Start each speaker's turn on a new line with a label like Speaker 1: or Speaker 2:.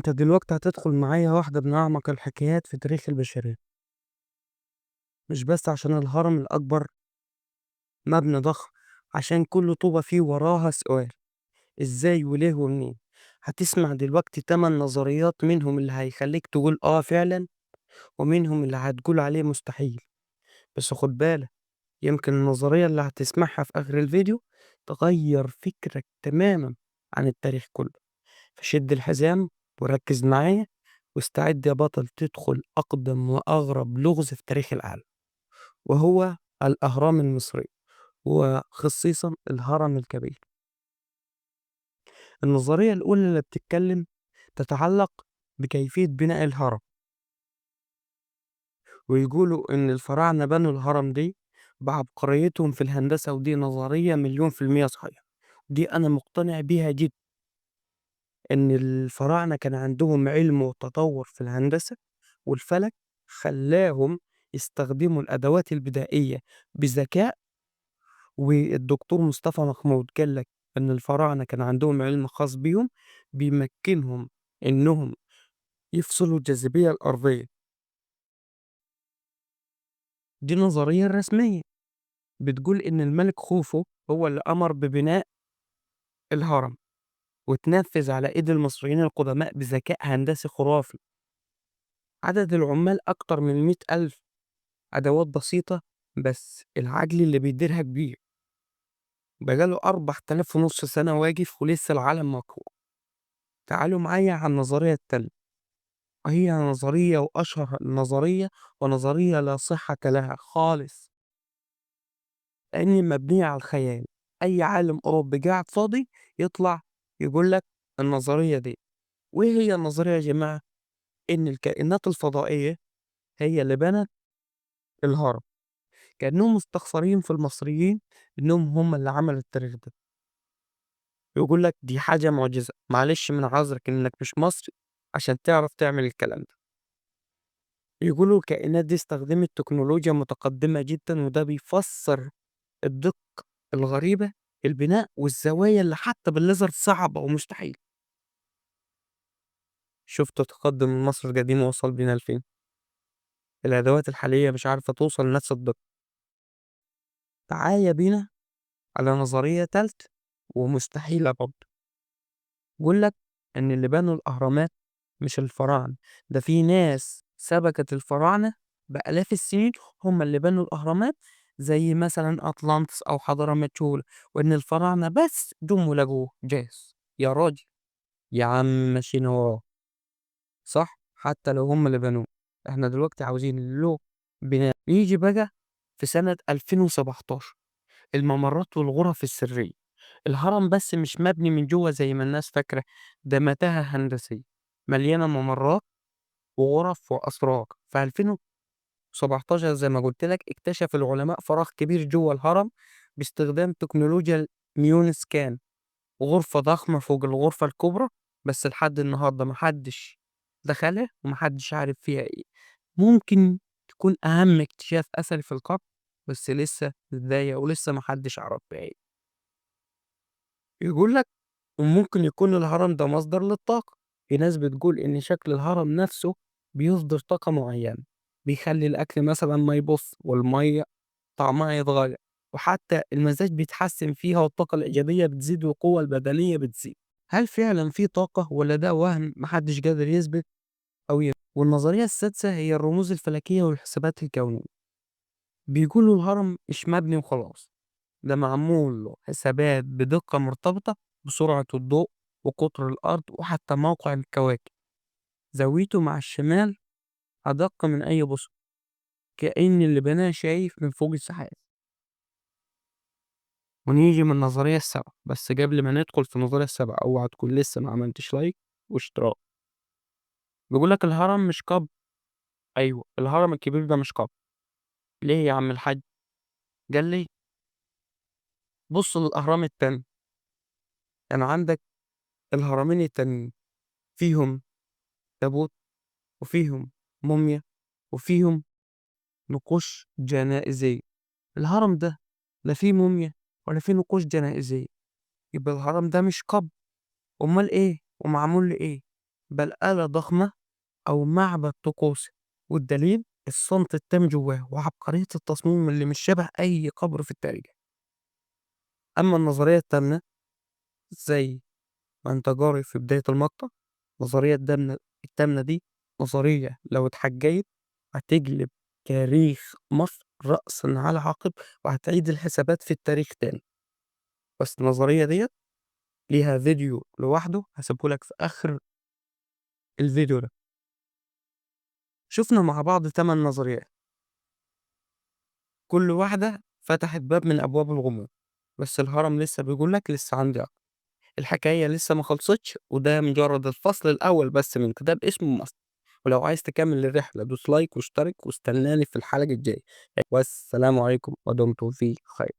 Speaker 1: انت دلوقتي هتدخل معايا واحدة من أعمق الحكايات في تاريخ البشرية. مش بس عشان الهرم الأكبر مبنى ضخم، عشان كل طوبة فيه وراها سؤال: ازاي وليه ومنين. هتسمع دلوقتي 8 نظريات، منهم اللي هيخليك تقول فعلا، ومنهم اللي هتقول عليه مستحيل. بس خد بالك، يمكن النظرية اللي هتسمعها في آخر الفيديو تغير فكرك تماما عن التاريخ كله. فشد الحزام وركز معايا، واستعد يا بطل تدخل أقدم وأغرب لغز في تاريخ العالم، وهو الأهرام المصرية، وخصيصا الهرم الكبير. النظرية الأولى اللي بتتكلم تتعلق بكيفية بناء الهرم، ويقولوا إن الفراعنة بنوا الهرم دي بعبقريتهم في الهندسة، ودي نظرية مليون في المية صحيحة. دي أنا مقتنع بيها جدا، إن الفراعنة كان عندهم علم وتطور في الهندسة والفلك، خلاهم يستخدموا الأدوات البدائية بذكاء. والدكتور مصطفى محمود قال لك إن الفراعنة كان عندهم علم خاص بيهم بيمكنهم إنهم يفصلوا الجاذبية الأرضية. دي نظرية رسمية بتقول إن الملك خوفو هو اللي أمر ببناء الهرم، وتنفذ على إيد المصريين القدماء بذكاء هندسي خرافي. عدد العمال أكتر من 100,000، أدوات بسيطة، بس العجل اللي بيديرها كبير. بقاله 4500 سنة واقف ولسه العالم مقهور. تعالوا معايا على النظرية التانية، وهي نظرية وأشهر نظرية، ونظرية لا صحة لها خالص، لأن مبنية على الخيال. أي عالم أوروبي قاعد فاضي يطلع يقول لك النظرية دي. وإيه هي النظرية يا جماعة؟ إن الكائنات الفضائية هي اللي بنت الهرم، كأنهم مستخسرين في المصريين إنهم هم اللي عملوا التاريخ ده. يقول لك دي حاجة معجزة، معلش من عذرك إنك مش مصري عشان تعرف تعمل الكلام ده. يقولوا الكائنات دي استخدمت تكنولوجيا متقدمة جدا، وده بيفسر الدقة الغريبة، البناء والزوايا اللي حتى بالليزر صعبة ومستحيل. شفتوا التقدم المصري القديم وصل بينا لفين؟ الأدوات الحالية مش عارفة توصل لنفس الدقة. تعالى بينا على نظرية تالت ومستحيلة برضه. بيقول لك إن اللي بنوا الأهرامات مش الفراعنة، ده في ناس سبقت الفراعنة بآلاف السنين، هم اللي بنوا الأهرامات، زي مثلا أطلانتس أو حضارة مجهولة. وإن الفراعنة بس جم ولقوه جاهز. يا راجل، يا عم ماشيين وراه، صح؟ حتى لو هم اللي بنوه، احنا دلوقتي عاوزين له بناء. يجي بقى في سنة 2017، الممرات والغرف السرية. الهرم بس مش مبني من جوه زي ما الناس فاكرة، ده متاهة هندسية مليانة ممرات وغرف وأسرار. في 2017 زي ما قلت لك، اكتشف العلماء فراغ كبير جوه الهرم باستخدام تكنولوجيا الميون سكان، غرفة ضخمة فوق الغرفة الكبرى، بس لحد النهاردة محدش دخلها ومحدش عارف فيها ايه. ممكن تكون أهم اكتشاف أثري في القرن، بس لسه بداية ولسه محدش عرف بيها ايه. يقول لك وممكن يكون الهرم ده مصدر للطاقة. في ناس بتقول إن شكل الهرم نفسه بيصدر طاقة معينة، بيخلي الأكل مثلا ما يبص، والمية طعمها يتغير، وحتى المزاج بيتحسن فيها، والطاقة الإيجابية بتزيد والقوة البدنية بتزيد. هل فعلا في طاقة ولا ده وهم محدش قادر يثبت والنظرية السادسة هي الرموز الفلكية والحسابات الكونية. بيقولوا الهرم مش مبني وخلاص، ده معمول له حسابات بدقة مرتبطة بسرعة الضوء وقطر الأرض وحتى موقع الكواكب. زاويته مع الشمال أدق من أي بصر، كأن اللي بناه شايف من فوق السحاب. ونيجي من النظرية السابعة، بس قبل ما ندخل في النظرية السابعة اوعى تكون لسه ما عملتش لايك واشتراك. بيقول لك الهرم مش قبر. أيوه، الهرم الكبير ده مش قبر. ليه يا عم الحاج؟ قال لي بص للأهرام التاني. يعني عندك الهرمين التانيين فيهم تابوت، وفيهم موميا، وفيهم نقوش جنائزية. الهرم ده لا فيه موميا ولا فيه نقوش جنائزية، يبقى الهرم ده مش قبر. أمال إيه ومعمول لإيه؟ بل آلة ضخمة أو معبد طقوسي، والدليل الصمت التام جواه وعبقرية التصميم اللي مش شبه أي قبر في التاريخ. أما النظرية التامنة، زي ما أنت جاري في بداية المقطع، النظرية التامنة دي نظرية لو اتحجّيت هتجلب تاريخ مصر رأسًا على عقب، وهتعيد الحسابات في التاريخ تاني. بس النظرية ديّة ليها فيديو لوحده هاسيبه لك في آخر الفيديو ده. شُفنا مع بعض 8 نظريات، كل واحدة فتحت باب من أبواب الغموض، بس الهرم لسه بيقول لك لسه عندي أكتر. الحكاية لسه ما خلصتش، وده مجرد الفصل الأول بس من كتاب اسمه مصر. ولو عايز تكمل الرحلة دوس لايك واشترك واستناني في الحلقة الجاية. والسلام عليكم ودمتم في خير.